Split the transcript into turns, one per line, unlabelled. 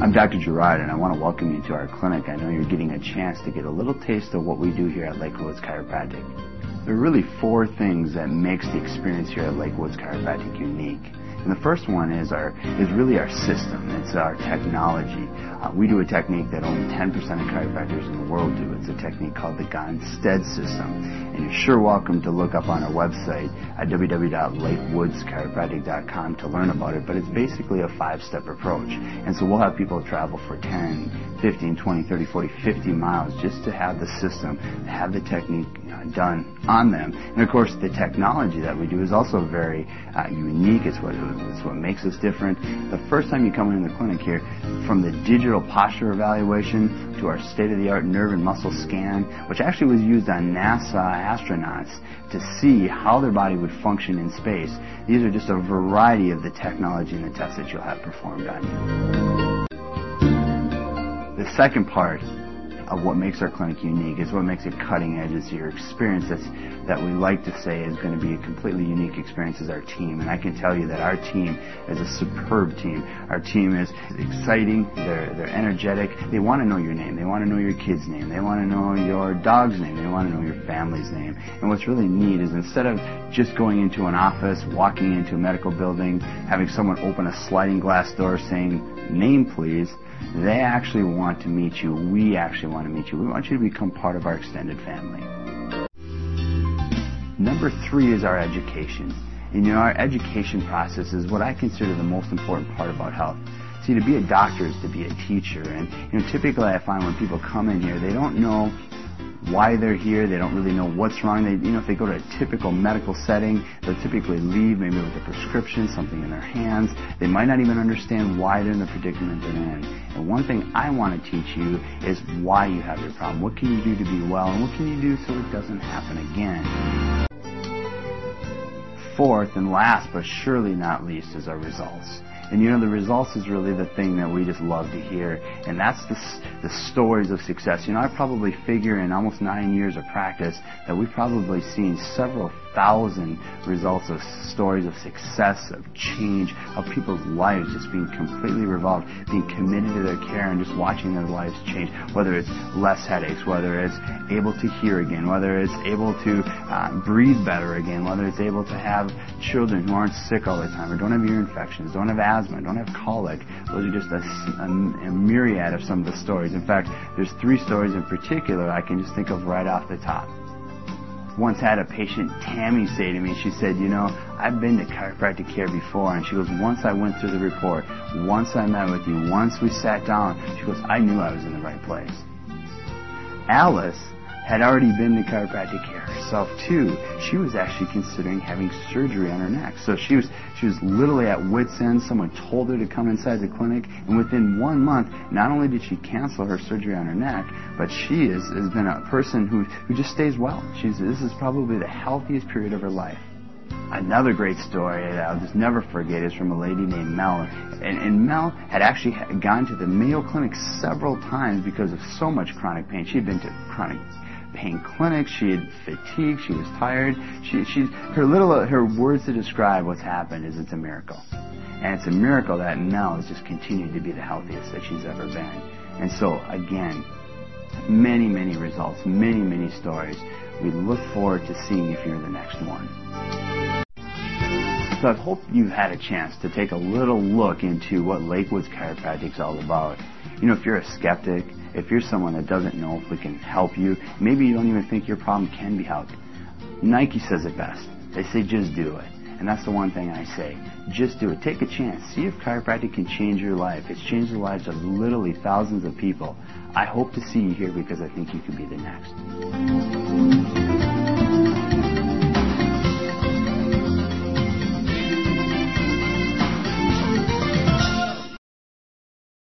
I'm Dr. Gerard, and I want to welcome you to our clinic. I know you're getting a chance to get a little taste of what we do here at Lakewoods Chiropractic. There are really 4 things that makes the experience here at Lakewoods Chiropractic unique. And the first one is really our system. It's our technology. We do a technique that only 10% of chiropractors in the world do. It's a technique called the Gonstead system. And you're sure welcome to look up on our website at www.lakewoodschiropractic.com to learn about it. But it's basically a 5-step approach. And so we'll have people travel for 10, 15, 20, 30, 40, 50 miles just to have the system, have the technique done on them. And of course, the technology that we do is also very unique. It's what makes us different. The first time you come in the clinic here, from the digital posture evaluation to our state-of-the-art nerve and muscle scan, which actually was used on NASA astronauts to see how their body would function in space. These are just a variety of the technology and the tests that you'll have performed on you. The second part of what makes our clinic unique is what makes it cutting edge is your experience that we like to say is going to be a completely unique experience is our team. And I can tell you that our team is a superb team. Our team is exciting, they're energetic, they want to know your name, they want to know your kid's name, they want to know your dog's name, they want to know your family's name. And what's really neat is instead of just going into an office, walking into a medical building, having someone open a sliding glass door saying, "Name please," they actually want to meet you. We actually want to meet you. We want you to become part of our extended family. Number 3 is our education. And our education process is what I consider the most important part about health. See, to be a doctor is to be a teacher. And typically I find when people come in here, they don't know why they're here. They don't really know what's wrong. If they go to a typical medical setting, they'll typically leave maybe with a prescription, something in their hands. They might not even understand why they're in the predicament they're in. And one thing I want to teach you is why you have your problem. What can you do to be well, and what can you do so it doesn't happen again? Fourth and last, but surely not least, is our results. And the results is really the thing that we just love to hear. And that's the stories of success. I probably figure in almost 9 years of practice that we've probably seen several thousand results of stories of success, of change, of people's lives just being completely revolved, being committed to their care and just watching their lives change. Whether it's less headaches, whether it's able to hear again, whether it's able to breathe better again, whether it's able to have children who aren't sick all the time or don't have ear infections, don't have asthma, don't have colic. Those are just a myriad of some of the stories. In fact, there's 3 stories in particular I can just think of right off the top. Once had a patient, Tammy, say to me, she said, I've been to chiropractic care before, and she goes, once I went through the report, once I met with you, once we sat down, she goes, I knew I was in the right place. Alice had already been to chiropractic care herself too. She was actually considering having surgery on her neck. So she was literally at wit's end. Someone told her to come inside the clinic, and within 1 month, not only did she cancel her surgery on her neck, but she has been a person who just stays well. This is probably the healthiest period of her life. Another great story that I'll just never forget is from a lady named Mel. And Mel had actually gone to the Mayo Clinic several times because of so much chronic pain. She had been to chronic pain clinics, she had fatigue, she was tired. Her words to describe what's happened is it's a miracle. And it's a miracle that Mel has just continued to be the healthiest that she's ever been. And so, again, many, many results, many, many stories. We look forward to seeing if you're the next one. So I hope you've had a chance to take a little look into what Lakewoods Chiropractic is all about. If you're a skeptic, if you're someone that doesn't know if we can help you, maybe you don't even think your problem can be helped. Nike says it best. They say just do it. And that's the one thing I say. Just do it. Take a chance. See if chiropractic can change your life. It's changed the lives of literally thousands of people. I hope to see you here because I think you could be the next.